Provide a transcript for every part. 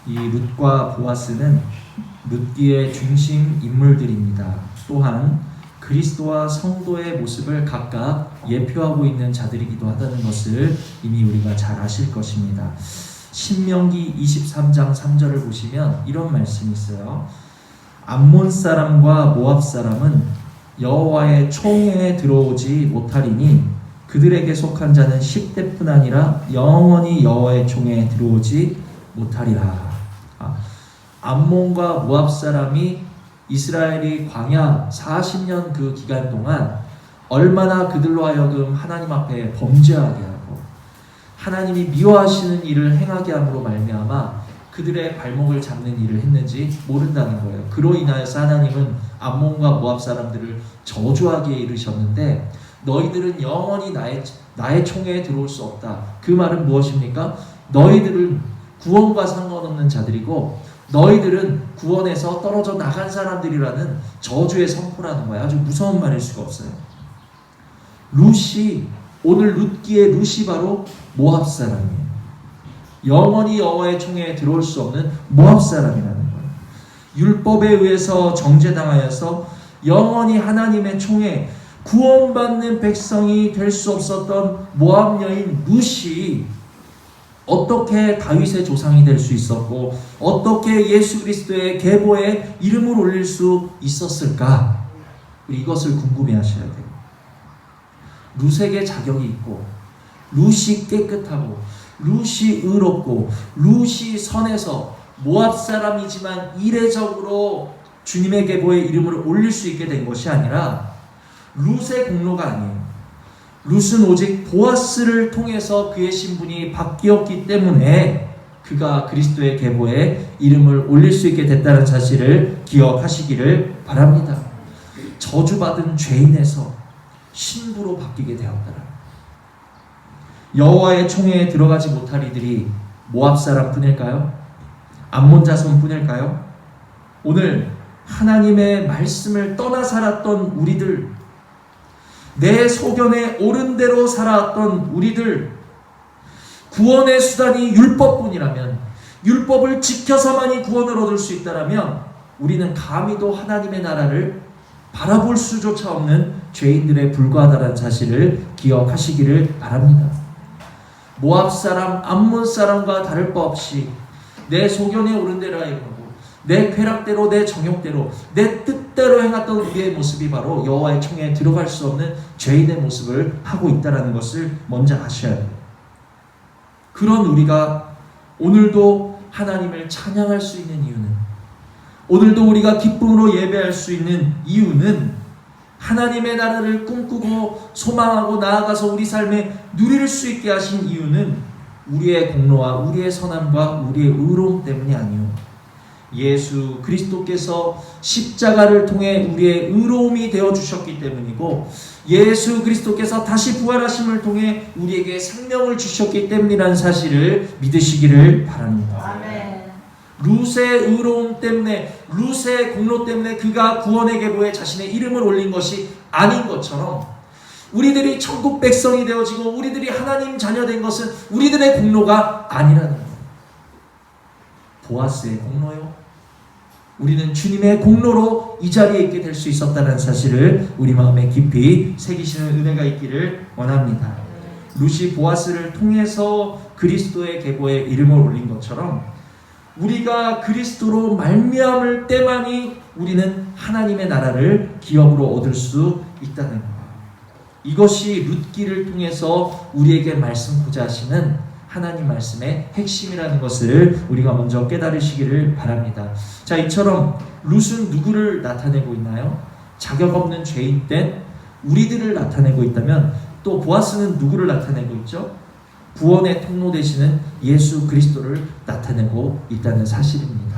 이 룻과 보아스는 룻기의 중심 인물들입니다. 또한 그리스도와 성도의 모습을 각각 예표하고 있는 자들이기도 하다는 것을 이미 우리가 잘 아실 것입니다. 신명기 23장 3절을 보시면 이런 말씀이 있어요. 암몬 사람과 모압 사람은 여호와의 총회에 들어오지 못하리니 그들에게 속한 자는 10대뿐 아니라 영원히 여호와의 총회에 들어오지 못하리라. 암몬과 모압 사람이 이스라엘이 광야 40년 그 기간 동안 얼마나 그들로 하여금 하나님 앞에 범죄하게 하고 하나님이 미워하시는 일을 행하게 함으로 말미암아 그들의 발목을 잡는 일을 했는지 모른다는 거예요. 그로 인하여서 하나님은 암몬과 모압 사람들을 저주하게 이르셨는데 너희들은 영원히 나의 총회에 들어올 수 없다. 그 말은 무엇입니까? 너희들은 구원과 상관없는 자들이고 너희들은 구원에서 떨어져 나간 사람들이라는 저주의 선포라는 거예요. 아주 무서운 말일 수가 없어요. 룻이 오늘 룻기의 룻이 바로 모압 사람이에요. 영원히 여호와의 총회에 들어올 수 없는 모압 사람이라는 거예요. 율법에 의해서 정죄당하여서 영원히 하나님의 총회 구원받는 백성이 될 수 없었던 모압 여인 룻이 어떻게 다윗의 조상이 될 수 있었고 어떻게 예수 그리스도의 계보에 이름을 올릴 수 있었을까? 우리 이것을 궁금해하셔야 돼요. 룻에게 자격이 있고 룻이 깨끗하고 룻이 의롭고 룻이 선해서 모압 사람이지만 이례적으로 주님의 계보에 이름을 올릴 수 있게 된 것이 아니라 룻의 공로가 아니에요. 룻은 오직 보아스를 통해서 그의 신분이 바뀌었기 때문에 그가 그리스도의 계보에 이름을 올릴 수 있게 됐다는 사실을 기억하시기를 바랍니다. 저주받은 죄인에서 신부로 바뀌게 되었더라. 여호와의 총회에 들어가지 못할 이들이 모압 사람뿐일까요? 암몬 자손뿐일까요? 오늘 하나님의 말씀을 떠나 살았던 우리들, 내 소견에 옳은 대로 살아왔던 우리들, 구원의 수단이 율법뿐이라면, 율법을 지켜서만이 구원을 얻을 수 있다라면 우리는 감히도 하나님의 나라를 바라볼 수조차 없는 죄인들에 불과하다는 사실을 기억하시기를 바랍니다. 모압 사람, 암몬 사람과 다를 바 없이 내 소견에 옳은 대로 행하고 내 쾌락대로, 내 정욕대로, 내 뜻대로 행했던 우리의 모습이 바로 여호와의 총회에 들어갈 수 없는 죄인의 모습을 하고 있다는 것을 먼저 아셔야 돼요. 그런 우리가 오늘도 하나님을 찬양할 수 있는 이유는, 오늘도 우리가 기쁨으로 예배할 수 있는 이유는 하나님의 나라를 꿈꾸고 소망하고 나아가서 우리 삶에 누릴 수 있게 하신 이유는 우리의 공로와 우리의 선함과 우리의 의로움 때문이 아니요, 예수 그리스도께서 십자가를 통해 우리의 의로움이 되어주셨기 때문이고 예수 그리스도께서 다시 부활하심을 통해 우리에게 생명을 주셨기 때문이라는 사실을 믿으시기를 바랍니다. 아멘. 룻의 의로움 때문에, 룻의 공로 때문에 그가 구원의 계보에 자신의 이름을 올린 것이 아닌 것처럼 우리들이 천국 백성이 되어지고 우리들이 하나님 자녀된 것은 우리들의 공로가 아니라는 거예요. 보아스의 공로요, 우리는 주님의 공로로 이 자리에 있게 될 수 있었다는 사실을 우리 마음에 깊이 새기시는 은혜가 있기를 원합니다. 룻이 보아스를 통해서 그리스도의 계보에 이름을 올린 것처럼 우리가 그리스도로 말미암을 때만이 우리는 하나님의 나라를 기업으로 얻을 수 있다는 거예요. 이것이 룻기를 통해서 우리에게 말씀하고자 하시는 하나님 말씀의 핵심이라는 것을 우리가 먼저 깨달으시기를 바랍니다. 자, 이처럼 룻은 누구를 나타내고 있나요? 자격 없는 죄인된 우리들을 나타내고 있다면 또 보아스는 누구를 나타내고 있죠? 구원의 통로 되시는 예수 그리스도를 나타내고 있다는 사실입니다.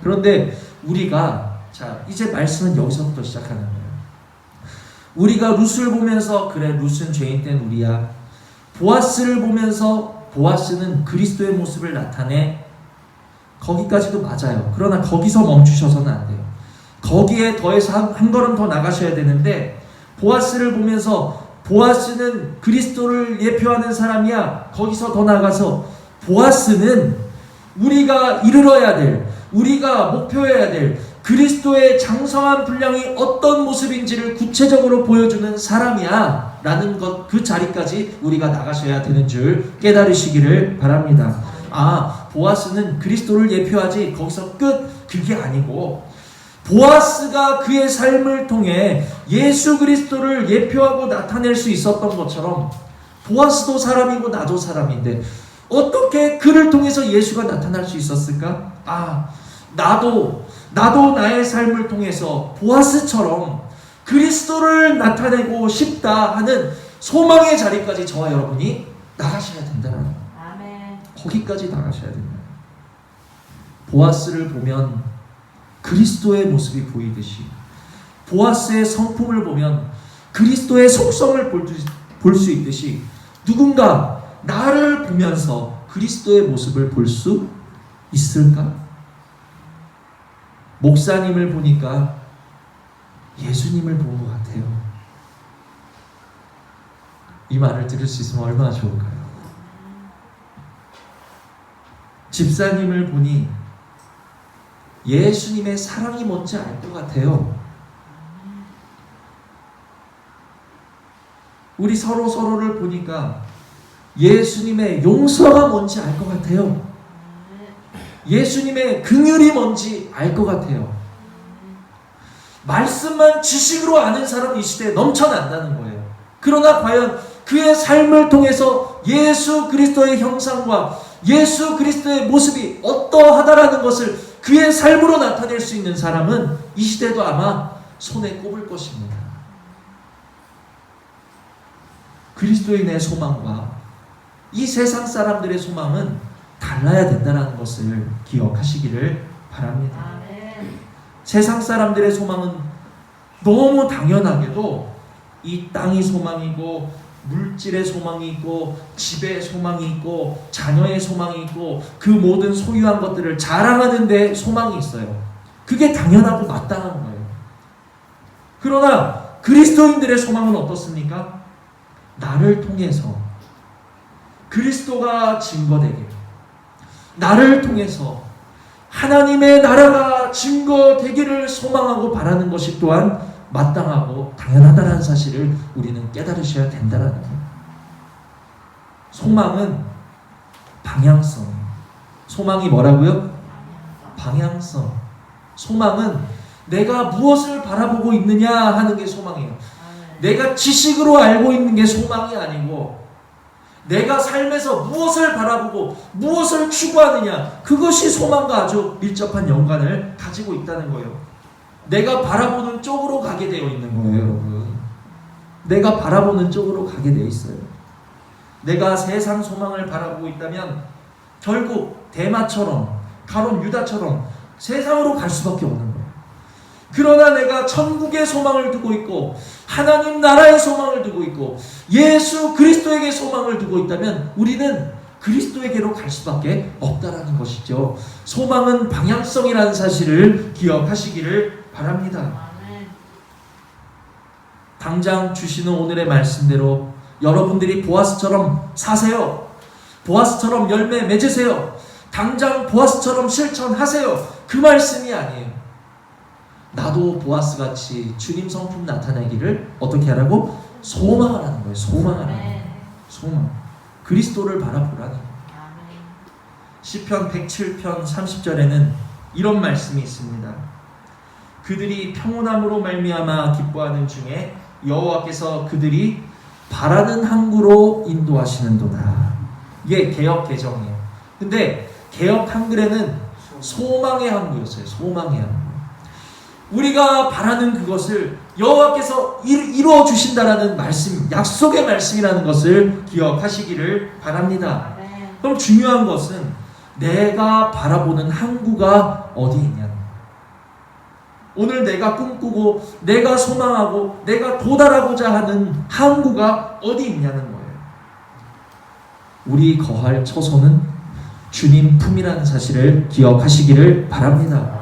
그런데 우리가, 자, 이제 말씀은 여기서부터 시작하는 거예요. 우리가 룻을 보면서 그래, 룻은 죄인된 우리야, 보아스를 보면서 보아스는 그리스도의 모습을 나타내, 거기까지도 맞아요. 그러나 거기서 멈추셔서는 안 돼요. 거기에 더해서 한 걸음 더 나가셔야 되는데, 보아스를 보면서 보아스는 그리스도를 예표하는 사람이야, 거기서 더 나가서 보아스는 우리가 이르러야 될, 우리가 목표해야 될 그리스도의 장성한 분량이 어떤 모습인지를 구체적으로 보여주는 사람이야 라는 것, 그 자리까지 우리가 나가셔야 되는 줄 깨달으시기를 바랍니다. 보아스는 그리스도를 예표하지 거기서 끝, 그게 아니고 보아스가 그의 삶을 통해 예수 그리스도를 예표하고 나타낼 수 있었던 것처럼 보아스도 사람이고 나도 사람인데 어떻게 그를 통해서 예수가 나타날 수 있었을까? 나도 나의 삶을 통해서 보아스처럼 그리스도를 나타내고 싶다 하는 소망의 자리까지 저와 여러분이 나가셔야 된다는 거예요. 아멘. 거기까지 나가셔야 된다. 보아스를 보면 그리스도의 모습이 보이듯이, 보아스의 성품을 보면 그리스도의 속성을 볼 수 있듯이, 누군가 나를 보면서 그리스도의 모습을 볼 수 있을까? 목사님을 보니까 예수님을 본 것 같아요. 이 말을 들을 수 있으면 얼마나 좋을까요? 집사님을 보니 예수님의 사랑이 뭔지 알 것 같아요. 우리 서로를 보니까 예수님의 용서가 뭔지 알 것 같아요. 예수님의 긍휼이 뭔지 알 것 같아요. 말씀만 지식으로 아는 사람이 이 시대에 넘쳐난다는 거예요. 그러나 과연 그의 삶을 통해서 예수 그리스도의 형상과 예수 그리스도의 모습이 어떠하다라는 것을 그의 삶으로 나타낼 수 있는 사람은 이 시대도 아마 손에 꼽을 것입니다. 그리스도인의 소망과 이 세상 사람들의 소망은 달라야 된다는 것을 기억하시기를 바랍니다. 아멘. 세상 사람들의 소망은 너무 당연하게도 이 땅이 소망이고, 물질의 소망이 있고, 집의 소망이 있고, 자녀의 소망이 있고, 그 모든 소유한 것들을 자랑하는 데 소망이 있어요. 그게 당연하고 마땅한 거예요. 그러나 그리스도인들의 소망은 어떻습니까? 나를 통해서 그리스도가 증거되게, 나를 통해서 하나님의 나라가 증거되기를 소망하고 바라는 것이 또한 마땅하고 당연하다는 사실을 우리는 깨달으셔야 된다는 거예요. 소망은 방향성. 소망이 뭐라고요? 방향성. 소망은 내가 무엇을 바라보고 있느냐 하는 게 소망이에요. 내가 지식으로 알고 있는 게 소망이 아니고, 내가 삶에서 무엇을 바라보고 무엇을 추구하느냐, 그것이 소망과 아주 밀접한 연관을 가지고 있다는 거예요. 내가 바라보는 쪽으로 가게 되어 있는 거예요, 여러분. 내가 바라보는 쪽으로 가게 되어 있어요. 내가 세상 소망을 바라보고 있다면 결국 데마처럼, 가룟 유다처럼 세상으로 갈 수밖에 없는 거예요. 그러나 내가 천국의 소망을 두고 있고, 하나님 나라의 소망을 두고 있고, 예수 그리스도에게 소망을 두고 있다면 우리는 그리스도에게로 갈 수밖에 없다라는 것이죠. 소망은 방향성이라는 사실을 기억하시기를 바랍니다. 당장 주시는 오늘의 말씀대로 여러분들이 보아스처럼 사세요. 보아스처럼 열매 맺으세요. 당장 보아스처럼 실천하세요. 그 말씀이 아니에요. 나도 보아스같이 주님 성품 나타내기를 어떻게 하라고? 소망하라는 거예요. 소망하라는 거예요. 소망. 그리스도를 바라보라는 거예요. 시편 107편 30절에는 이런 말씀이 있습니다. 그들이 평온함으로 말미암아 기뻐하는 중에 여호와께서 그들이 바라는 항구로 인도하시는도다. 이게 개역 개정이에요. 근데 개역 한글에는 소망의 항구였어요. 소망의 항구. 우리가 바라는 그것을 여호와께서 이루어 주신다라는 말씀, 약속의 말씀이라는 것을 기억하시기를 바랍니다. 그럼 중요한 것은 내가 바라보는 항구가 어디 있냐. 오늘 내가 꿈꾸고 내가 소망하고 내가 도달하고자 하는 항구가 어디 있냐는 거예요. 우리 거할 처소는 주님 품이라는 사실을 기억하시기를 바랍니다.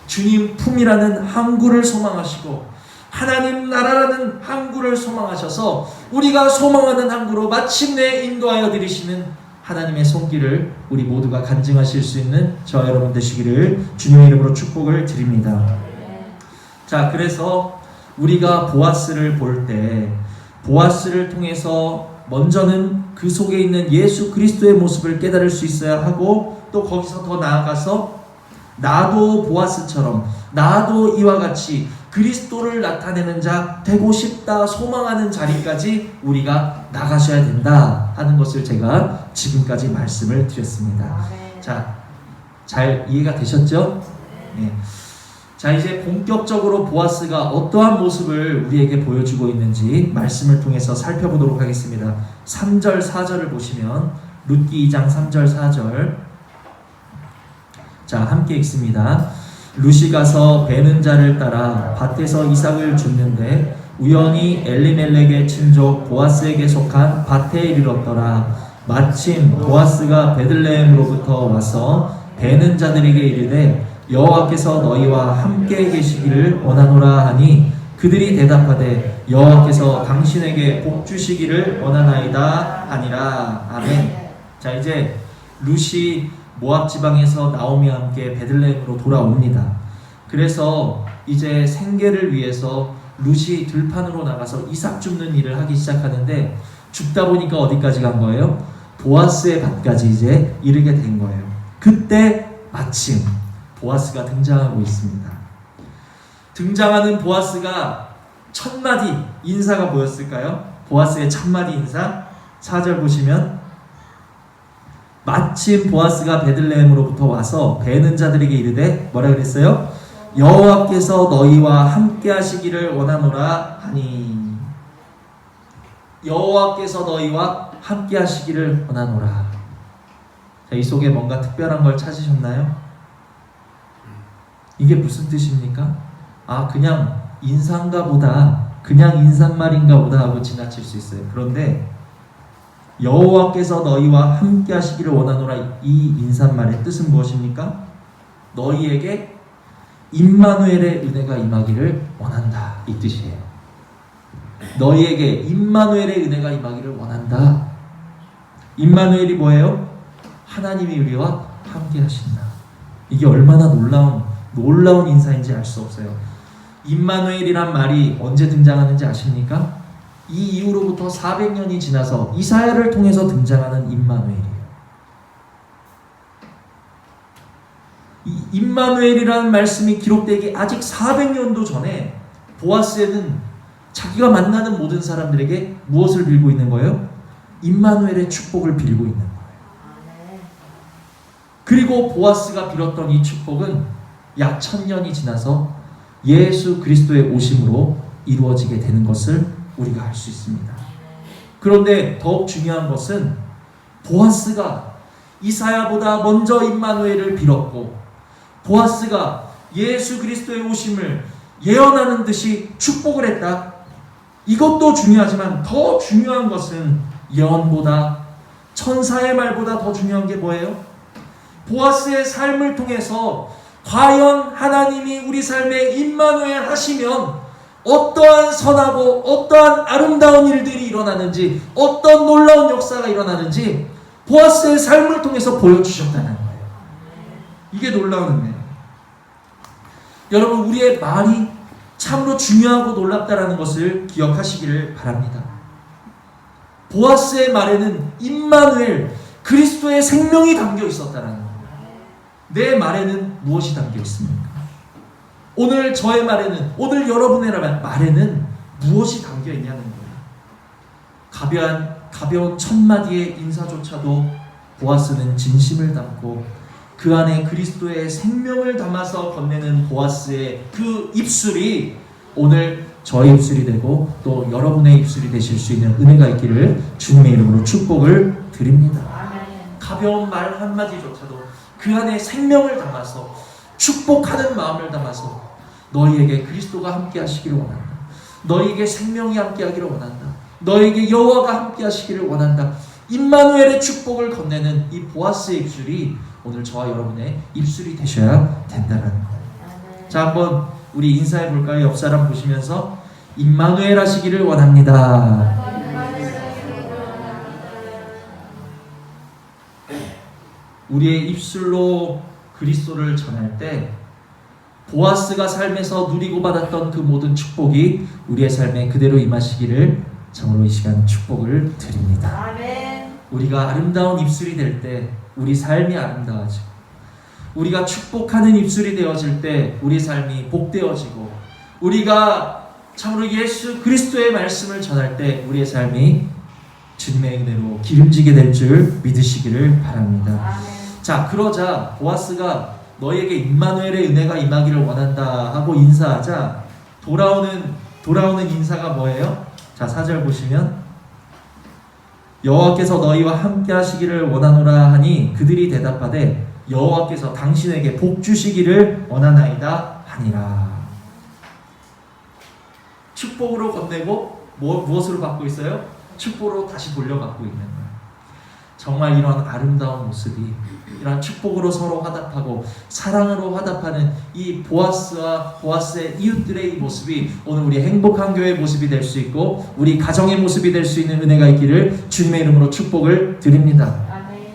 주님 품이라는 항구를 소망하시고 하나님 나라라는 항구를 소망하셔서 우리가 소망하는 항구로 마침내 인도하여 드리시는 하나님의 손길을 우리 모두가 간증하실 수 있는 저 여러분 되시기를 주님의 이름으로 축복을 드립니다. 자, 그래서 우리가 보아스를 볼 때 보아스를 통해서 먼저는 그 속에 있는 예수 그리스도의 모습을 깨달을 수 있어야 하고, 또 거기서 더 나아가서 나도 보아스처럼 나도 이와 같이 그리스도를 나타내는 자 되고 싶다 소망하는 자리까지 우리가 나가셔야 된다 하는 것을 제가 지금까지 말씀을 드렸습니다. 자, 잘 이해가 되셨죠? 네. 자, 이제 본격적으로 보아스가 어떠한 모습을 우리에게 보여주고 있는지 말씀을 통해서 살펴보도록 하겠습니다. 3절 4절을 보시면, 룻기 2장 3절 4절, 자, 함께 읽습니다. 룻이 가서 베는 자를 따라 밭에서 이삭을 줍는데 우연히 엘리멜렉의 친족 보아스에게 속한 밭에 이르렀더라. 마침 보아스가 베들레헴으로부터 와서 베는 자들에게 이르되 여호와께서 너희와 함께 계시기를 원하노라 하니 그들이 대답하되 여호와께서 당신에게 복 주시기를 원하나이다 하니라. 아멘. 자, 이제 룻이 모압 지방에서 나오미와 함께 베들레헴으로 돌아옵니다. 그래서 이제 생계를 위해서 룻이 들판으로 나가서 이삭 줍는 일을 하기 시작하는데, 줍다 보니까 어디까지 간 거예요? 보아스의 밭까지 이제 이르게 된 거예요. 그때 마침 보아스가 등장하고 있습니다. 등장하는 보아스가 첫 마디 인사가 뭐였을까요? 보아스의 첫 마디 인사 4절 보시면, 마침 보아스가 베들레헴으로부터 와서 베는 자들에게 이르되 뭐라 그랬어요? 여호와께서 너희와 함께 하시기를 원하노라 하니. 여호와께서 너희와 함께 하시기를 원하노라. 자, 이 속에 뭔가 특별한 걸 찾으셨나요? 이게 무슨 뜻입니까? 아, 그냥 인사인가 보다, 그냥 인사말인가 보다 하고 지나칠 수 있어요. 그런데 여호와께서 너희와 함께 하시기를 원하노라, 이 인사말의 뜻은 무엇입니까? 너희에게 임마누엘의 은혜가 임하기를 원한다, 이 뜻이에요. 너희에게 임마누엘의 은혜가 임하기를 원한다. 임마누엘이 뭐예요? 하나님이 우리와 함께 하신다. 이게 얼마나 놀라운 인사인지 알 수 없어요. 임마누엘이란 말이 언제 등장하는지 아십니까? 이 이후로부터 400년이 지나서 이사야를 통해서 등장하는 임마누엘이에요. 이 임마누엘이라는 말씀이 기록되기 아직 400년도 전에 보아스에는 자기가 만나는 모든 사람들에게 무엇을 빌고 있는 거예요? 임마누엘의 축복을 빌고 있는 거예요. 그리고 보아스가 빌었던 이 축복은 약 1000년이 지나서 예수 그리스도의 오심으로 이루어지게 되는 것을 우리가 알 수 있습니다. 그런데 더욱 중요한 것은 보아스가 이사야보다 먼저 임마누엘을 빌었고, 보아스가 예수 그리스도의 오심을 예언하는 듯이 축복을 했다. 이것도 중요하지만 더 중요한 것은 예언보다, 천사의 말보다 더 중요한 게 뭐예요? 보아스의 삶을 통해서 과연 하나님이 우리 삶에 임마누엘 하시면 어떠한 선하고 어떠한 아름다운 일들이 일어나는지, 어떤 놀라운 역사가 일어나는지 보아스의 삶을 통해서 보여주셨다는 거예요. 이게 놀라운 은혜예요. 여러분, 우리의 말이 참으로 중요하고 놀랍다라는 것을 기억하시기를 바랍니다. 보아스의 말에는 임마누엘, 그리스도의 생명이 담겨 있었다는 거예요. 내 말에는 무엇이 담겨 있습니까? 오늘 저의 말에는, 오늘 여러분의 말에는 무엇이 담겨 있냐는 거예요. 가벼운 첫 마디의 인사조차도 보아스는 진심을 담고 그 안에 그리스도의 생명을 담아서 건네는 보아스의 그 입술이 오늘 저의 입술이 되고 또 여러분의 입술이 되실 수 있는 은혜가 있기를 주님의 이름으로 축복을 드립니다. 가벼운 말 한마디조차도 그 안에 생명을 담아서, 축복하는 마음을 담아서 너희에게 그리스도가 함께 하시기를 원한다. 너희에게 생명이 함께 하기를 원한다. 너희에게 여호와가 함께 하시기를 원한다. 임마누엘의 축복을 건네는 이 보아스의 입술이 오늘 저와 여러분의 입술이 되셔야 된다는 거예요. 자, 한번 우리 인사해 볼까요? 옆 사람 보시면서 임마누엘 하시기를 원합니다. 우리의 입술로 그리스도를 전할 때 보아스가 삶에서 누리고 받았던 그 모든 축복이 우리의 삶에 그대로 임하시기를 참으로 이 시간 축복을 드립니다. 아멘. 우리가 아름다운 입술이 될 때 우리 삶이 아름다워지고, 우리가 축복하는 입술이 되어질 때 우리 삶이 복되어지고, 우리가 참으로 예수 그리스도의 말씀을 전할 때 우리의 삶이 주님의 은혜로 기름지게 될 줄 믿으시기를 바랍니다. 아멘. 자, 그러자 보아스가 너에게 임마누엘의 은혜가 임하기를 원한다 하고 인사하자 돌아오는 인사가 뭐예요? 자, 4절 보시면 여호와께서 너희와 함께 하시기를 원하노라 하니 그들이 대답하되 여호와께서 당신에게 복 주시기를 원하나이다 하니라. 축복으로 건네고 무엇으로 받고 있어요? 축복으로 다시 돌려받고 있는 거예요. 정말 이런 아름다운 모습이, 이런 축복으로 서로 화답하고 사랑으로 화답하는 이 보아스와 보아스의 이웃들의 이 모습이 오늘 우리 행복한 교회의 모습이 될 수 있고 우리 가정의 모습이 될 수 있는 은혜가 있기를 주님의 이름으로 축복을 드립니다. 아멘.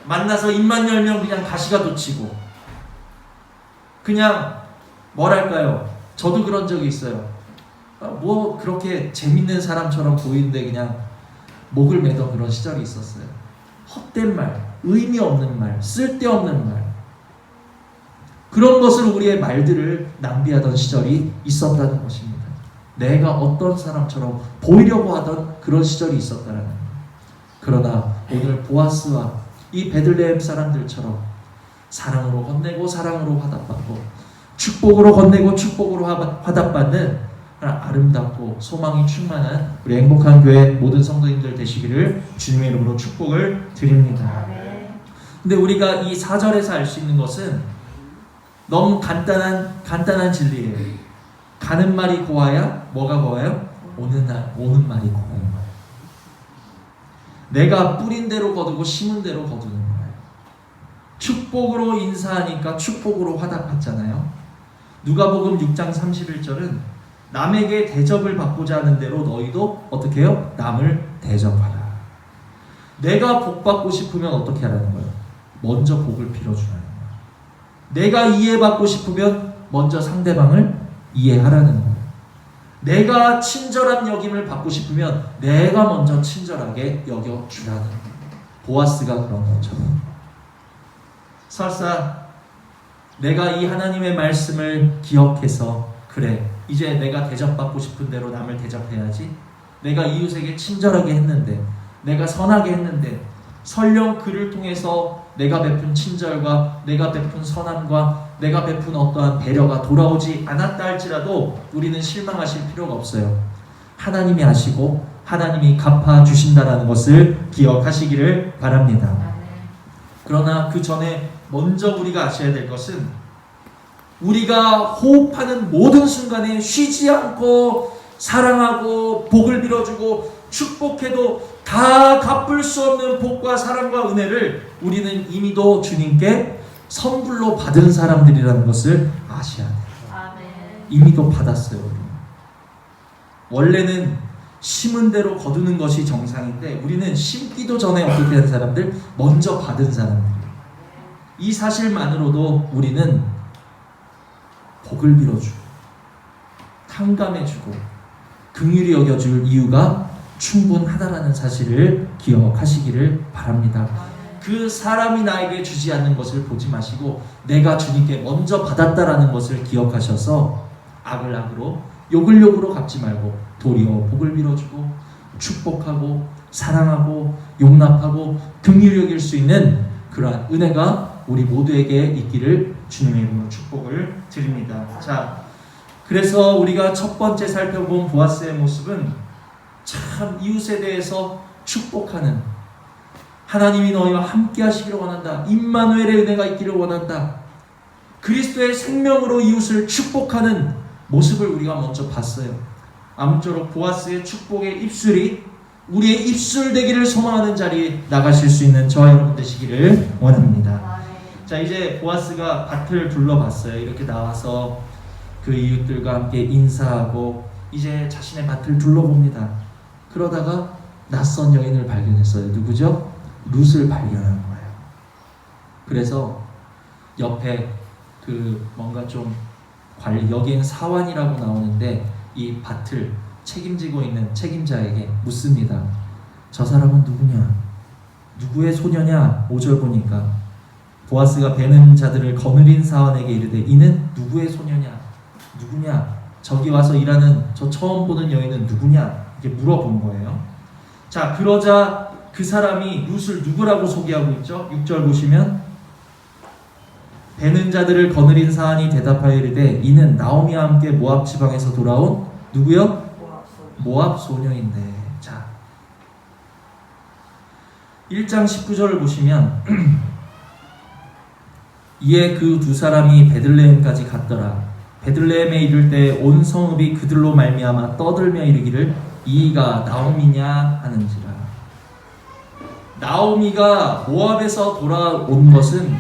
만나서 입만 열면 그냥 가시가 돋치고, 그냥 뭐랄까요, 저도 그런 적이 있어요. 뭐 그렇게 재밌는 사람처럼 보이는데 그냥 목을 매던 그런 시절이 있었어요. 헛된 말, 의미 없는 말, 쓸데없는 말, 그런 것을 우리의 말들을 낭비하던 시절이 있었다는 것입니다. 내가 어떤 사람처럼 보이려고 하던 그런 시절이 있었다는 거예요. 그러나 오늘 보아스와 이 베들레헴 사람들처럼 사랑으로 건네고 사랑으로 화답받고, 축복으로 건네고 축복으로 화답받는 아름답고 소망이 충만한 우리 행복한 교회 모든 성도님들 되시기를 주님의 이름으로 축복을 드립니다. 근데 우리가 이 4절에서 알 수 있는 것은 너무 간단한 진리예요. 가는 말이 고와야 뭐가 고와요? 오는 말이 고운 거예요. 내가 뿌린 대로 거두고 심은 대로 거두는 거예요. 축복으로 인사하니까 축복으로 화답했잖아요. 누가복음 6장 31절은 남에게 대접을 받고자 하는 대로 너희도 어떻게 해요? 남을 대접하라. 내가 복 받고 싶으면 어떻게 하라는 거예요? 먼저 복을 빌어주라는 거예요. 내가 이해받고 싶으면 먼저 상대방을 이해하라는 거예요. 내가 친절한 여김을 받고 싶으면 내가 먼저 친절하게 여겨주라는 거예요. 보아스가 그런 것처럼. 설사 내가 이 하나님의 말씀을 기억해서, 그래, 이제 내가 대접받고 싶은 대로 남을 대접해야지, 내가 이웃에게 친절하게 했는데, 내가 선하게 했는데, 설령 그를 통해서 내가 베푼 친절과 내가 베푼 선함과 내가 베푼 어떠한 배려가 돌아오지 않았다 할지라도 우리는 실망하실 필요가 없어요. 하나님이 아시고 하나님이 갚아주신다는 것을 기억하시기를 바랍니다. 그러나 그 전에 먼저 우리가 아셔야 될 것은, 우리가 호흡하는 모든 순간에 쉬지 않고 사랑하고 복을 빌어주고 축복해도 다 갚을 수 없는 복과 사랑과 은혜를 우리는 이미도 주님께 선불로 받은 사람들이라는 것을 아셔야 돼요. 아멘. 이미도 받았어요. 원래는 심은 대로 거두는 것이 정상인데 우리는 심기도 전에 어떻게 한 사람들? 먼저 받은 사람들이에요. 이 사실만으로도 우리는 복을 빌어주고 탕감해주고 긍휼히 여겨줄 이유가 충분하다라는 사실을 기억하시기를 바랍니다. 그 사람이 나에게 주지 않는 것을 보지 마시고 내가 주님께 먼저 받았다라는 것을 기억하셔서 악을 악으로 욕을 욕으로 갚지 말고 도리어 복을 빌어주고 축복하고 사랑하고 용납하고 긍휼히 여길 수 있는 그러한 은혜가 우리 모두에게 있기를 주님의 이름으로 축복을 드립니다. 자, 그래서 우리가 첫 번째 살펴본 보아스의 모습은 참 이웃에 대해서 축복하는, 하나님이 너희와 함께 하시기를 원한다, 임마누엘의 은혜가 있기를 원한다, 그리스도의 생명으로 이웃을 축복하는 모습을 우리가 먼저 봤어요. 아무쪼록 보아스의 축복의 입술이 우리의 입술 되기를 소망하는 자리에 나가실 수 있는 저와 여러분 되시기를 원합니다. 자, 이제 보아스가 밭을 둘러봤어요. 이렇게 나와서 그 이웃들과 함께 인사하고 이제 자신의 밭을 둘러봅니다. 그러다가 낯선 여인을 발견했어요. 누구죠? 룻을 발견한 거예요. 그래서 옆에 그 뭔가 좀 관리, 여기엔 사환이라고 나오는데 이 밭을 책임지고 있는 책임자에게 묻습니다. 저 사람은 누구냐? 누구의 소녀냐? 5절 보니까 보아스가 베는 자들을 거느린 사환에게 이르되 이는 누구의 소녀냐? 누구냐? 저기 와서 일하는 저 처음 보는 여인은 누구냐? 이렇게 물어본 거예요. 자, 그러자 그 사람이 룻을 누구라고 소개하고 있죠? 6절 보시면 베는 자들을 거느린 사환이 대답하여 이르되 이는 나오미와 함께 모압 지방에서 돌아온 누구요? 모압 소녀인데. 자, 1장 19절을 보시면 이에 그 두 사람이 베들레헴까지 갔더라. 베들레헴에 이를 때 온 성읍이 그들로 말미암아 떠들며 이르기를 이가 나오미냐 하는지라. 나오미가 모압에서 돌아온 것은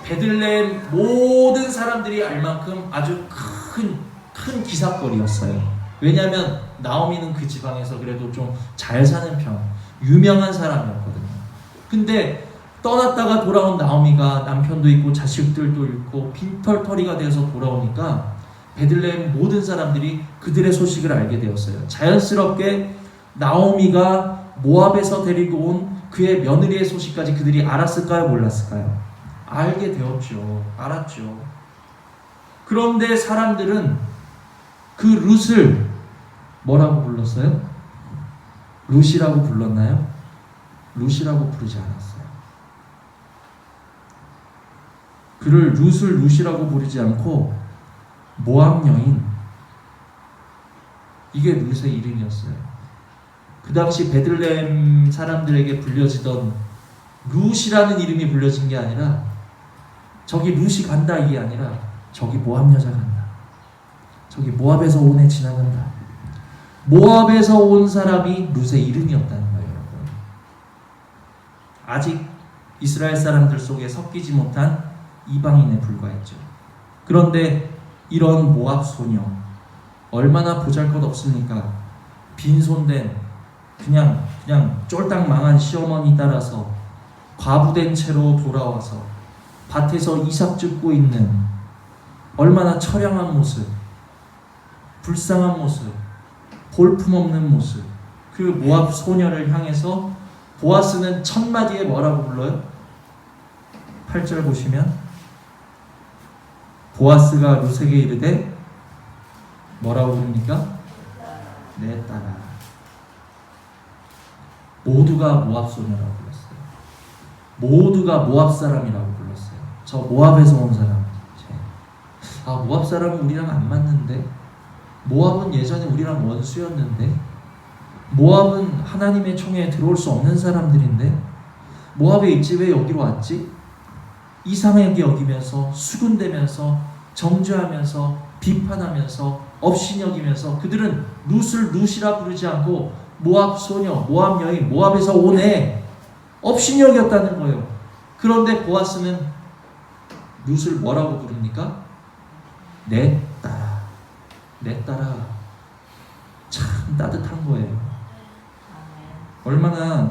베들레헴 모든 사람들이 알 만큼 아주 큰 기사거리였어요. 왜냐하면 나오미는 그 지방에서 그래도 좀 잘 사는 편, 유명한 사람이었거든요. 근데 떠났다가 돌아온 나오미가 남편도 있고 자식들도 있고 빈털터리가 돼서 돌아오니까 베들레헴 모든 사람들이 그들의 소식을 알게 되었어요. 자연스럽게 나오미가 모압에서 데리고 온 그의 며느리의 소식까지 그들이 알았을까요? 몰랐을까요? 알게 되었죠. 알았죠. 그런데 사람들은 그 룻을 뭐라고 불렀어요? 룻이라고 불렀나요? 룻이라고 부르지 않았어요. 그를 룻을 룻이라고 부르지 않고 모압 여인, 이게 룻의 이름이었어요. 그 당시 베들레헴 사람들에게 불려지던 룻이라는 이름이 불려진 게 아니라 저기 룻이 간다 이게 아니라 저기 모압 여자 간다. 저기 모압에서 온 애 지나간다. 모압에서 온 사람이 룻의 이름이었다는 거예요, 여러분. 아직 이스라엘 사람들 속에 섞이지 못한 이방인에 불과했죠. 그런데 이런 모압 소녀 얼마나 보잘것없습니까? 빈손된 그냥 쫄딱 망한 시어머니 따라서 과부된 채로 돌아와서 밭에서 이삭 줍고 있는 얼마나 처량한 모습, 불쌍한 모습, 볼품없는 모습, 그 모압 소녀를 향해서 보아스는 첫 마디에 뭐라고 불러요? 8절 보시면 보아스가 룻에게 이르되 뭐라고 부릅니까? 내 딸아. 모두가 모압 소녀라고 불렀어요. 모두가 모압 사람이라고 불렀어요. 저 모압에서 온 사람. 아, 모압 사람은 우리랑 안 맞는데, 모압은 예전에 우리랑 원수였는데, 모압은 하나님의 총회에 들어올 수 없는 사람들인데, 모압에 있지 왜 여기로 왔지? 이상하게 여기면서 수군대면서 정죄하면서 비판하면서 업신여기면서 그들은 룻을 룻이라 부르지 않고 모압 소녀, 모압 여인, 모압에서 온 애 업신여겼다는 거예요. 그런데 보아스는 룻을 뭐라고 부릅니까? 내 딸아, 내 딸아. 참 따뜻한 거예요. 얼마나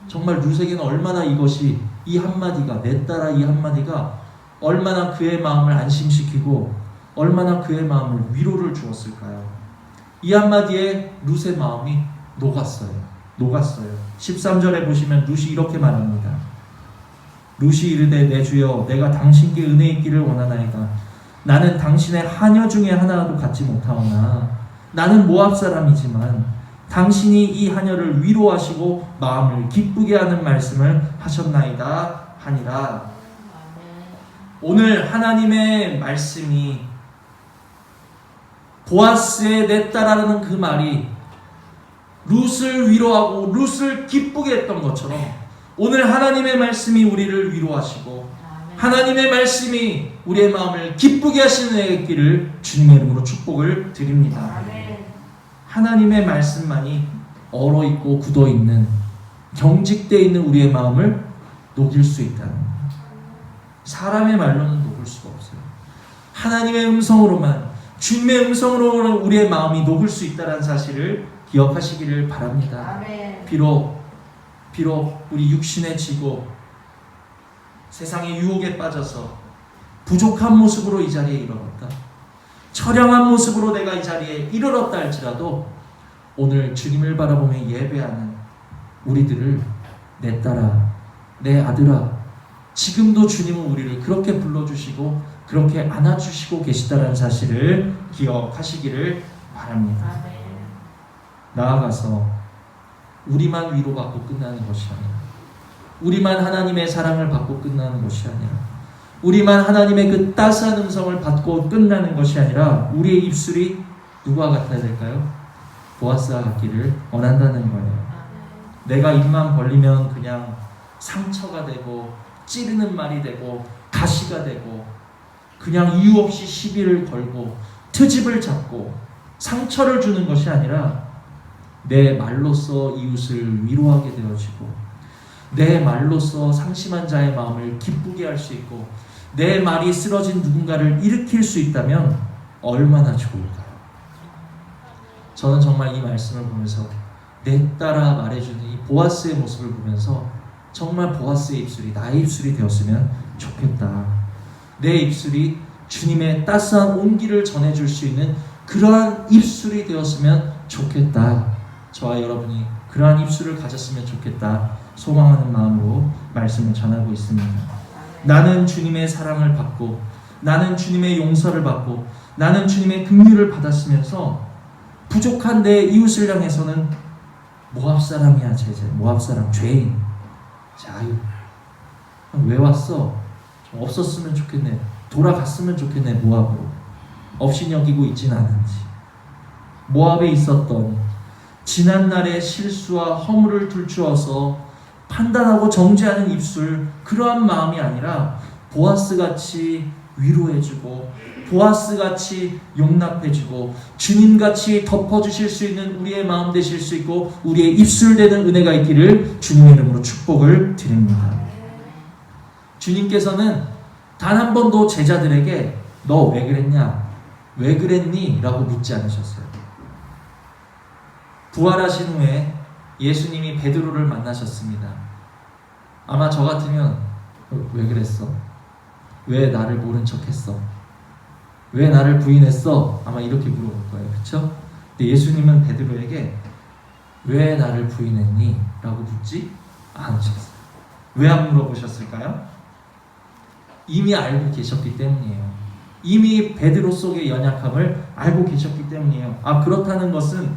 정말 룻에게는 얼마나 이것이, 이 한마디가, 내 딸아, 이 한마디가 얼마나 그의 마음을 안심시키고 얼마나 그의 마음을 위로를 주었을까요? 이 한마디에 룻의 마음이 녹았어요. 13절에 보시면 룻이 이렇게 말합니다. 룻이 이르되 내 주여, 내가 당신께 은혜 있기를 원하나이다. 나는 당신의 하녀 중에 하나도 갖지 못하오나 나는 모압 사람이지만 당신이 이 하녀를 위로하시고 마음을 기쁘게 하는 말씀을 하셨나이다 하니라. 오늘 하나님의 말씀이 보아스의 내 딸아라는 그 말이 룻을 위로하고 룻을 기쁘게 했던 것처럼 오늘 하나님의 말씀이 우리를 위로하시고 하나님의 말씀이 우리의 마음을 기쁘게 하시는 애기를 주님의 이름으로 축복을 드립니다. 하나님의 말씀만이 얼어있고 굳어있는, 경직되어 있는 우리의 마음을 녹일 수 있다는 거예요. 사람의 말로는 녹을 수가 없어요. 하나님의 음성으로만, 주님의 음성으로는 우리의 마음이 녹을 수 있다는 사실을 기억하시기를 바랍니다. 비록 우리 육신의 지고 세상의 유혹에 빠져서 부족한 모습으로 이 자리에 이르렀다. 처량한 모습으로 내가 이 자리에 이르렀다 할지라도 오늘 주님을 바라보며 예배하는 우리들을 내 딸아, 내 아들아, 지금도 주님은 우리를 그렇게 불러주시고 그렇게 안아주시고 계시다는 사실을 기억하시기를 바랍니다. 나아가서 우리만 위로받고 끝나는 것이 아니라, 우리만 하나님의 사랑을 받고 끝나는 것이 아니라, 우리만 하나님의 그 따스한 음성을 받고 끝나는 것이 아니라 우리의 입술이 누구와 같아야 될까요? 보아스와 같기를 원한다는 거예요. 내가 입만 벌리면 그냥 상처가 되고 찌르는 말이 되고 가시가 되고 그냥 이유 없이 시비를 걸고 트집을 잡고 상처를 주는 것이 아니라 내 말로써 이웃을 위로하게 되어지고 내 말로써 상심한 자의 마음을 기쁘게 할 수 있고 내 말이 쓰러진 누군가를 일으킬 수 있다면 얼마나 좋을까요? 저는 정말 이 말씀을 보면서 내 딸아 말해주는 이 보아스의 모습을 보면서 정말 보아스의 입술이 나의 입술이 되었으면 좋겠다. 내 입술이 주님의 따스한 온기를 전해줄 수 있는 그러한 입술이 되었으면 좋겠다. 저와 여러분이 그러한 입술을 가졌으면 좋겠다 소망하는 마음으로 말씀을 전하고 있습니다. 나는 주님의 사랑을 받고 나는 주님의 용서를 받고 나는 주님의 긍휼을 받았으면서 부족한 내 이웃을 향해서는 모압 사람이야 제재, 모압 사람 죄인, 자유. 왜 왔어? 좀 없었으면 좋겠네. 돌아갔으면 좋겠네. 모압으로. 업신여기고 있진 않은지. 모압에 있었던 지난날의 실수와 허물을 들추어서 판단하고 정죄하는 입술, 그러한 마음이 아니라 보아스같이 위로해주고 보아스같이 용납해주고 주님같이 덮어주실 수 있는 우리의 마음 되실 수 있고 우리의 입술 되는 은혜가 있기를 주님의 이름으로 축복을 드립니다. 주님께서는 단 한 번도 제자들에게 너 왜 그랬냐? 왜 그랬니? 라고 묻지 않으셨어요. 부활하신 후에 예수님이 베드로를 만나셨습니다. 아마 저 같으면 왜 그랬어? 왜 나를 모른 척했어? 왜 나를 부인했어? 아마 이렇게 물어볼 거예요. 그렇죠? 근데 예수님은 베드로에게 왜 나를 부인했니? 라고 묻지 않으셨어요. 왜 안 물어보셨을까요? 이미 알고 계셨기 때문이에요. 이미 베드로 속의 연약함을 알고 계셨기 때문이에요. 그렇다는 것은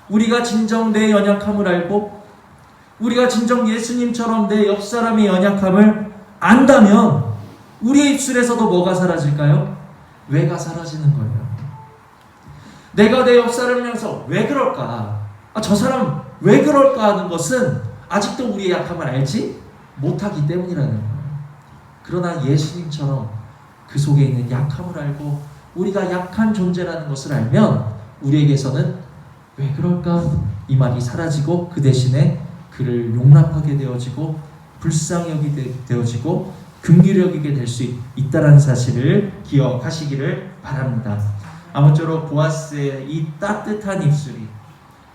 우리가 진정 내 연약함을 알고 우리가 진정 예수님처럼 내 옆 사람의 연약함을 안다면 우리의 입술에서도 뭐가 사라질까요? 왜가 사라지는 거예요. 내가 내 옆 사람을 향해서 왜 그럴까? 저 사람 왜 그럴까 하는 것은 아직도 우리의 약함을 알지 못하기 때문이라는 거예요. 그러나 예수님처럼 그 속에 있는 약함을 알고 우리가 약한 존재라는 것을 알면 우리에게서는 왜 그럴까? 이 말이 사라지고 그 대신에 그를 용납하게 되어지고 불쌍히 여기게 되어지고 긍휼히 여기게 될 수 있다는 사실을 기억하시기를 바랍니다. 아무쪼록 보아스의 이 따뜻한 입술이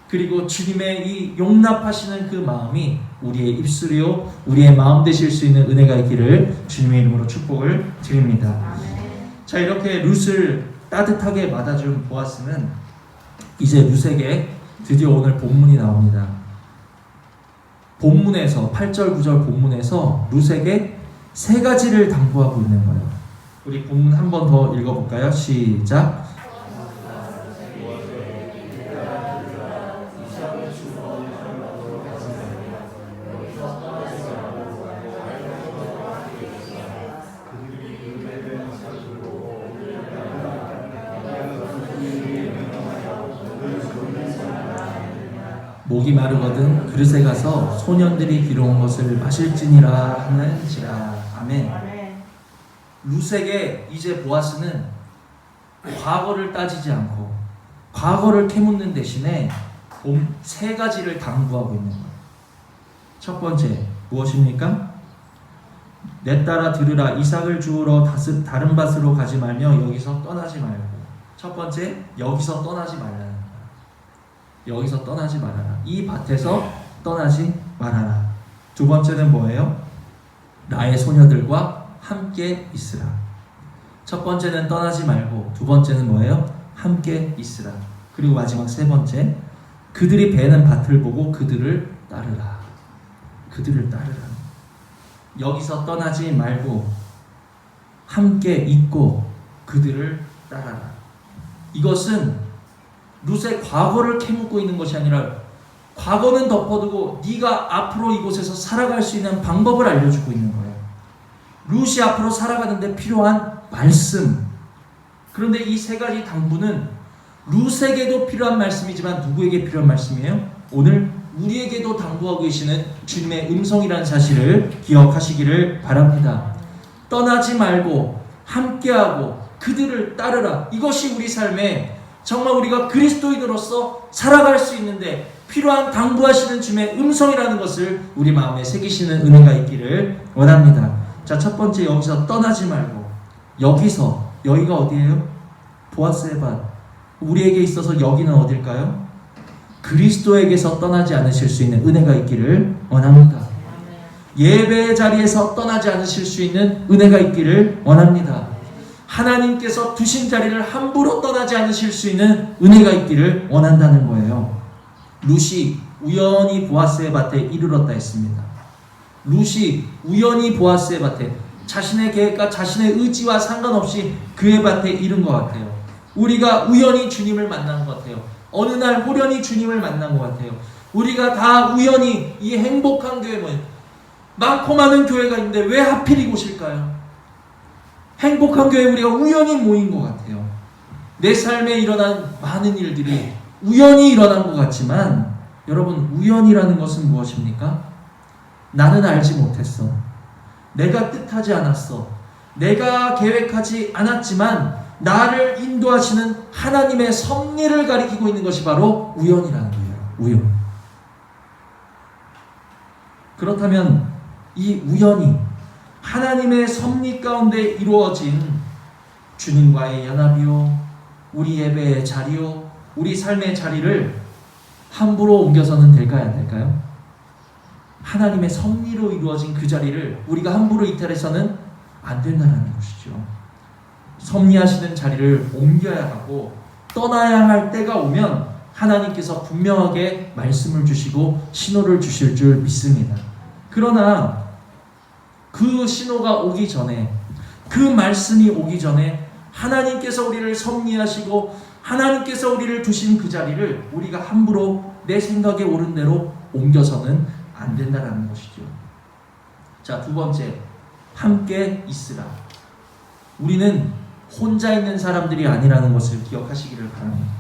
그리고 주님의 이 용납하시는 그 마음이 우리의 입술이요 우리의 마음 되실 수 있는 은혜가 있기를 주님의 이름으로 축복을 드립니다. 자, 이렇게 룻을 따뜻하게 맞아준 보아스는 이제 룻에게 드디어 오늘 본문이 나옵니다. 본문에서 8절 9절 본문에서 룻에게 세 가지를 당부하고 있는 거예요. 우리 본문 한 번 더 읽어볼까요? 시작. 목이 마르거든 그릇에 가서 소년들이 비로운 것을 마실지니라 하는지라. 아멘. 룻에게 이제 보아스는 과거를 따지지 않고 과거를 캐묻는 대신에 세 가지를 당부하고 있는 거예요. 첫 번째 무엇입니까? 내 딸아 들으라. 이삭을 주우러 다른 밭으로 가지 말며 여기서 떠나지 말고. 첫 번째, 여기서 떠나지 말라는 거예요. 여기서 떠나지 말아라. 이 밭에서 떠나지 말아라. 두 번째는 뭐예요? 나의 소녀들과 함께 있으라. 첫 번째는 떠나지 말고, 두 번째는 뭐예요? 함께 있으라. 그리고 마지막 세 번째, 그들이 베는 밭을 보고 그들을 따르라. 그들을 따르라. 여기서 떠나지 말고 함께 있고 그들을 따라라. 이것은 룻의 과거를 캐묻고 있는 것이 아니라 과거는 덮어두고 네가 앞으로 이곳에서 살아갈 수 있는 방법을 알려주고 있는 거예요. 룻이 앞으로 살아가는데 필요한 말씀. 그런데 이 세 가지 당부는 룻에게도 필요한 말씀이지만 누구에게 필요한 말씀이에요? 오늘 우리에게도 당부하고 계시는 주님의 음성이라는 사실을 기억하시기를 바랍니다. 떠나지 말고 함께하고 그들을 따르라. 이것이 우리 삶에 정말 우리가 그리스도인으로서 살아갈 수 있는데 필요한 당부하시는 주님의 음성이라는 것을 우리 마음에 새기시는 은혜가 있기를 원합니다. 자, 첫 번째, 여기서 떠나지 말고. 여기가 어디예요? 보아스의 밭. 우리에게 있어서 여기는 어딜까요? 그리스도에게서 떠나지 않으실 수 있는 은혜가 있기를 원합니다. 예배의 자리에서 떠나지 않으실 수 있는 은혜가 있기를 원합니다. 하나님께서 두신 자리를 함부로 떠나지 않으실 수 있는 은혜가 있기를 원한다는 거예요. 룻이 우연히 보아스의 밭에 이르렀다 했습니다. 룻이 우연히 보아스의 밭에 자신의 계획과 자신의 의지와 상관없이 그의 밭에 이른 것 같아요. 우리가 우연히 주님을 만난 것 같아요. 어느 날 호련히 주님을 만난 것 같아요. 우리가 다 우연히 이 행복한 교회 많고 많은 교회가 있는데 왜 하필 이곳일까요? 행복한 교회 우리가 우연히 모인 것 같아요. 내 삶에 일어난 많은 일들이 우연히 일어난 것 같지만 여러분, 우연이라는 것은 무엇입니까? 나는 알지 못했어. 내가 뜻하지 않았어. 내가 계획하지 않았지만 나를 인도하시는 하나님의 섭리를 가리키고 있는 것이 바로 우연이라는 거예요. 우연. 그렇다면 이 우연이 하나님의 섭리 가운데 이루어진 주님과의 연합이요, 우리 예배의 자리요, 우리 삶의 자리를 함부로 옮겨서는 될까요? 안 될까요? 하나님의 섭리로 이루어진 그 자리를 우리가 함부로 이탈해서는 안 된다는 것이죠. 섭리하시는 자리를 옮겨야 하고 떠나야 할 때가 오면 하나님께서 분명하게 말씀을 주시고 신호를 주실 줄 믿습니다. 그러나 그 신호가 오기 전에, 그 말씀이 오기 전에 하나님께서 우리를 섭리하시고 하나님께서 우리를 두신 그 자리를 우리가 함부로 내 생각에 옳은 대로 옮겨서는 안 된다는 것이죠. 자, 두 번째, 함께 있으라. 우리는 혼자 있는 사람들이 아니라는 것을 기억하시기를 바랍니다.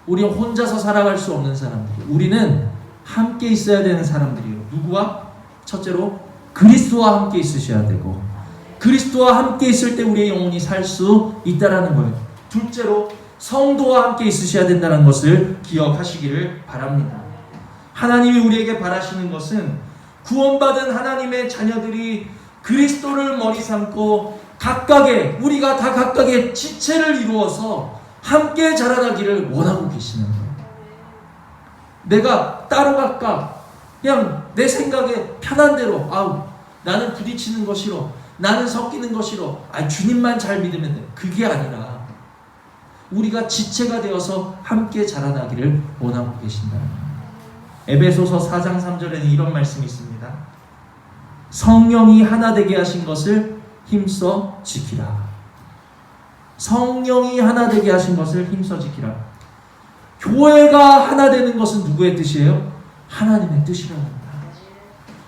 우리 혼자서 살아갈 수 없는 사람들. 우리는 함께 있어야 되는 사람들이에요. 누구와? 첫째로 그리스도와 함께 있으셔야 되고, 그리스도와 함께 있을 때 우리의 영혼이 살 수 있다라는 거예요. 둘째로 성도와 함께 있으셔야 된다는 것을 기억하시기를 바랍니다. 하나님이 우리에게 바라시는 것은 구원받은 하나님의 자녀들이 그리스도를 머리 삼고 우리가 다 각각의 지체를 이루어서 함께 자라나기를 원하고 계시는 거예요. 내가 따로 각각 그냥 내 생각에 편한 대로 나는 부딪히는 거 싫어, 나는 섞이는 거 싫어, 주님만 잘 믿으면 돼. 그게 아니라 우리가 지체가 되어서 함께 자라나기를 원하고 계신다는 거예요. 에베소서 4장 3절에는 이런 말씀이 있습니다. 성령이 하나 되게 하신 것을 힘써 지키라. 성령이 하나 되게 하신 것을 힘써 지키라. 교회가 하나 되는 것은 누구의 뜻이에요? 하나님의 뜻이라는 겁니다.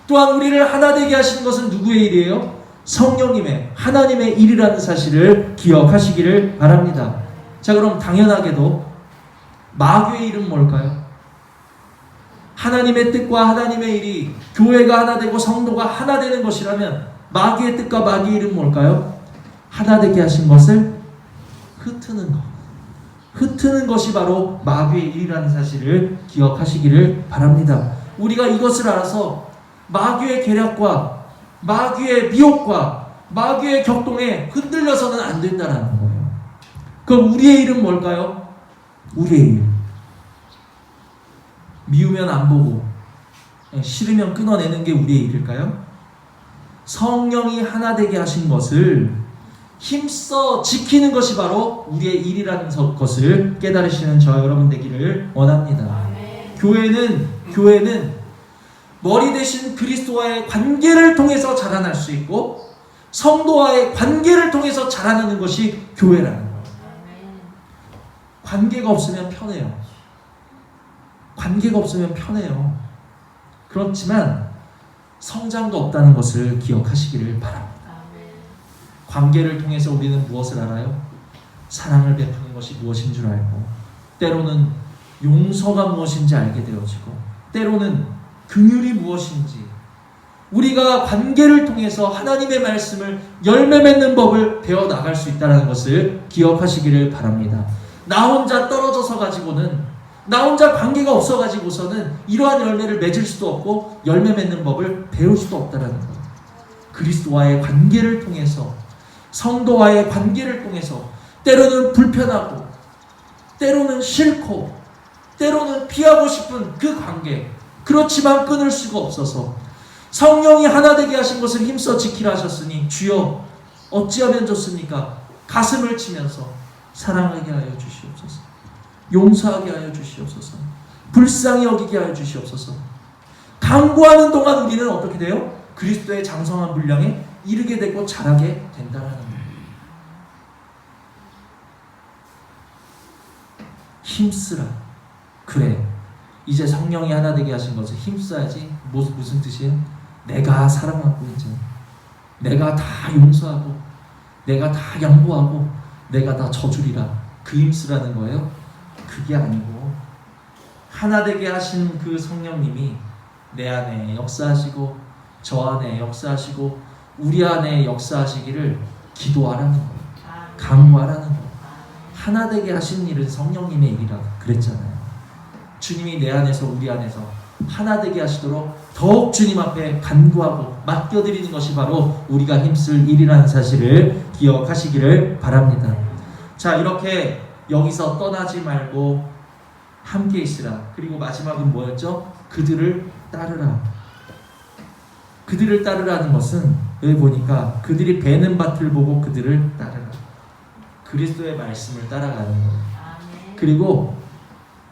또한 우리를 하나 되게 하신 것은 누구의 일이에요? 성령님의, 하나님의 일이라는 사실을 기억하시기를 바랍니다. 자, 그럼 당연하게도 마귀의 일은 뭘까요? 하나님의 뜻과 하나님의 일이 교회가 하나 되고 성도가 하나 되는 것이라면 마귀의 뜻과 마귀의 일은 뭘까요? 하나 되게 하신 것을 흩트는 것. 흩트는 것이 바로 마귀의 일이라는 사실을 기억하시기를 바랍니다. 우리가 이것을 알아서 마귀의 계략과 마귀의 미혹과 마귀의 격동에 흔들려서는 안 된다는 거예요. 그럼 우리의 일은 뭘까요? 우리의 일. 미우면 안 보고 싫으면 끊어내는 게 우리의 일일까요? 성령이 하나 되게 하신 것을 힘써 지키는 것이 바로 우리의 일이라는 것을 깨달으시는 저와 여러분 되기를 원합니다. 교회는 머리 대신 그리스도와의 관계를 통해서 자라날 수 있고 성도와의 관계를 통해서 자라나는 것이 교회라는 거예요. 관계가 없으면 편해요. 관계가 없으면 편해요. 그렇지만 성장도 없다는 것을 기억하시기를 바랍니다. 관계를 통해서 우리는 무엇을 알아요? 사랑을 베푸는 것이 무엇인 줄 알고, 때로는 용서가 무엇인지 알게 되어지고, 때로는 긍휼이 무엇인지, 우리가 관계를 통해서 하나님의 말씀을 열매 맺는 법을 배워 나갈 수 있다는 것을 기억하시기를 바랍니다. 나 혼자 떨어져서 가지고는, 나 혼자 관계가 없어 가지고서는 이러한 열매를 맺을 수도 없고 열매 맺는 법을 배울 수도 없다는 것. 그리스도와의 관계를 통해서, 성도와의 관계를 통해서, 때로는 불편하고 때로는 싫고 때로는 피하고 싶은 그 관계, 그렇지만 끊을 수가 없어서 성령이 하나 되게 하신 것을 힘써 지키라 하셨으니 주여 어찌하면 좋습니까? 가슴을 치면서 사랑하게 하여 주시옵소서, 용서하게 하여 주시옵소서, 불쌍히 여기게 하여 주시옵소서. 강구하는 동안 우리는 어떻게 돼요? 그리스도의 장성한 분량에 이르게 되고 자라게 된다는 거예요. 힘쓰라. 그래, 이제 성령이 하나 되게 하신 것을 힘써야지. 무슨 뜻이에요? 내가 사랑하고, 이제 내가 다 용서하고, 내가 다 양보하고, 내가 다 져주리라. 그 힘쓰라는 거예요? 그게 아니고, 하나 되게 하신 그 성령님이 내 안에 역사하시고 저 안에 역사하시고 우리 안에 역사하시기를 기도하라는 거예요. 강구하라는 거예요. 하나 되게 하신 일은 성령님의 일이라 그랬잖아요. 주님이 내 안에서 우리 안에서 하나 되게 하시도록 더욱 주님 앞에 간구하고 맡겨드리는 것이 바로 우리가 힘쓸 일이라는 사실을 기억하시기를 바랍니다. 자, 이렇게 여기서 떠나지 말고 함께 있으라. 그리고 마지막은 뭐였죠? 그들을 따르라. 그들을 따르라는 것은 여기 보니까 그들이 베는 밭을 보고 그들을 따르라. 그리스도의 말씀을 따라가는 거예요. 그리고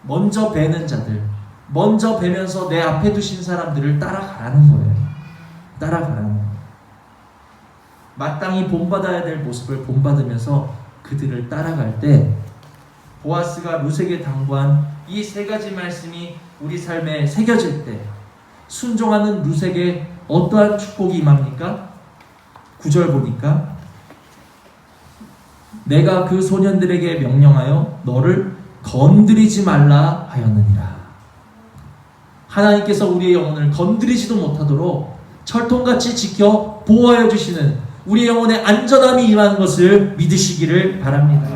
먼저 베는 자들, 먼저 베면서 내 앞에 두신 사람들을 따라가라는 거예요. 따라가라는 거예요. 마땅히 본받아야 될 모습을 본받으면서 그들을 따라갈 때 보아스가 루색에 당부한 이 세 가지 말씀이 우리 삶에 새겨질 때 순종하는 루색에 어떠한 축복이 임합니까? 9절 보니까 내가 그 소년들에게 명령하여 너를 건드리지 말라 하였느니라. 하나님께서 우리의 영혼을 건드리지도 못하도록 철통같이 지켜 보호하여 주시는 우리의 영혼의 안전함이 임하는 것을 믿으시기를 바랍니다.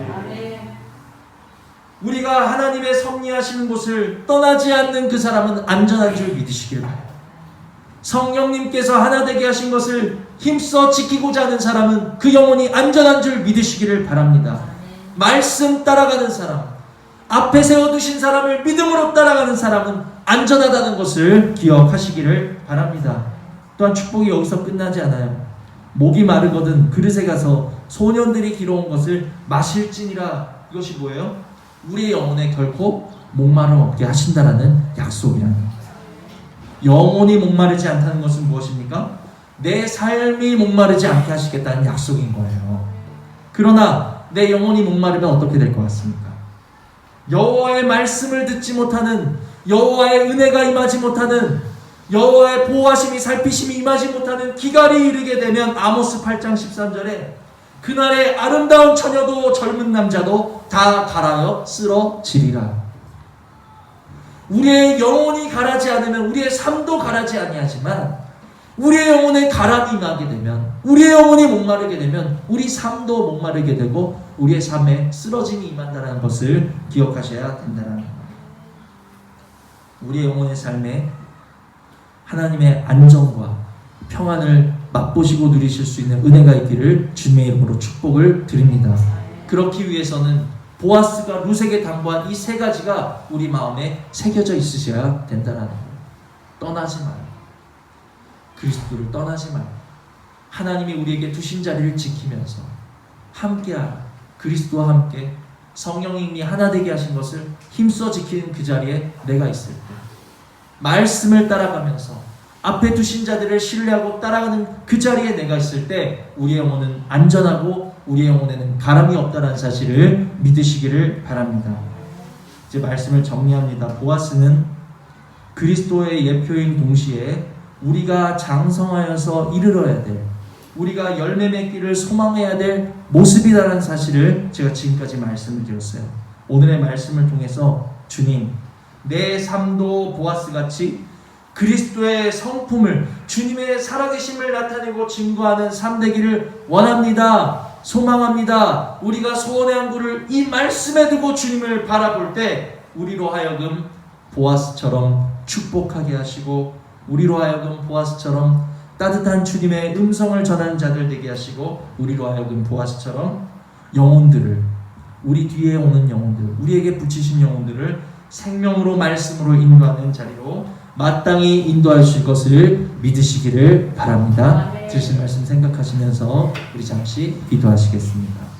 우리가 하나님의 섭리하시는 곳을 떠나지 않는 그 사람은 안전한 줄 믿으시길 바랍니다. 성령님께서 하나 되게 하신 것을 힘써 지키고자 하는 사람은 그 영혼이 안전한 줄 믿으시기를 바랍니다. 말씀 따라가는 사람, 앞에 세워두신 사람을 믿음으로 따라가는 사람은 안전하다는 것을 기억하시기를 바랍니다. 또한 축복이 여기서 끝나지 않아요. 목이 마르거든 그릇에 가서 소년들이 길어온 것을 마실지니라. 이것이 뭐예요? 우리의 영혼에 결코 목마름 없게 하신다라는 약속이라는 겁니다. 영혼이 목마르지 않다는 것은 무엇입니까? 내 삶이 목마르지 않게 하시겠다는 약속인 거예요. 그러나 내 영혼이 목마르면 어떻게 될 것 같습니까? 여호와의 말씀을 듣지 못하는, 여호와의 은혜가 임하지 못하는, 여호와의 보호하심이 살피심이 임하지 못하는 기갈이 이르게 되면 아모스 8장 13절에 그날의 아름다운 처녀도 젊은 남자도 다 갈아여 쓰러지리라. 우리의 영혼이 갈하지 않으면 우리의 삶도 갈하지 아니하지만 우리의 영혼에 가람이 임하게 되면, 우리의 영혼이 목마르게 되면 우리 삶도 목마르게 되고 우리의 삶에 쓰러짐이 임한다는 것을 기억하셔야 된다는 겁니다. 우리의 영혼의 삶에 하나님의 안정과 평안을 맛보시고 누리실 수 있는 은혜가 있기를 주님의 이름으로 축복을 드립니다. 그렇기 위해서는 보아스가 루색에 당부한 이 세 가지가 우리 마음에 새겨져 있으셔야 된다는 거예요. 떠나지 말고, 그리스도를 떠나지 말고, 하나님이 우리에게 두신 자리를 지키면서 함께하라. 그리스도와 함께 성령님이 하나 되게 하신 것을 힘써 지키는 그 자리에 내가 있을 때, 말씀을 따라가면서 앞에 두신 자들을 신뢰하고 따라가는 그 자리에 내가 있을 때 우리의 영혼은 안전하고 우리의 영혼에는 가람이 없다는 사실을 믿으시기를 바랍니다. 이제 말씀을 정리합니다. 보아스는 그리스도의 예표인 동시에 우리가 장성하여서 이르러야 될, 우리가 열매 맺기를 소망해야 될 모습이라는 사실을 제가 지금까지 말씀을 드렸어요. 오늘의 말씀을 통해서 주님, 내 삶도 보아스같이 그리스도의 성품을, 주님의 살아계심을 나타내고 증거하는 삶 되기를 원합니다. 소망합니다. 우리가 소원의 항구를 이 말씀에 두고 주님을 바라볼 때 우리로 하여금 보아스처럼 축복하게 하시고, 우리로 하여금 보아스처럼 따뜻한 주님의 음성을 전하는 자들 되게 하시고, 우리로 하여금 보아스처럼 영혼들을, 우리 뒤에 오는 영혼들, 우리에게 붙이신 영혼들을 생명으로 말씀으로 인도하는 자리로 마땅히 인도하실 것을 믿으시기를 바랍니다. 들으신 말씀 생각하시면서 우리 잠시 기도하시겠습니다.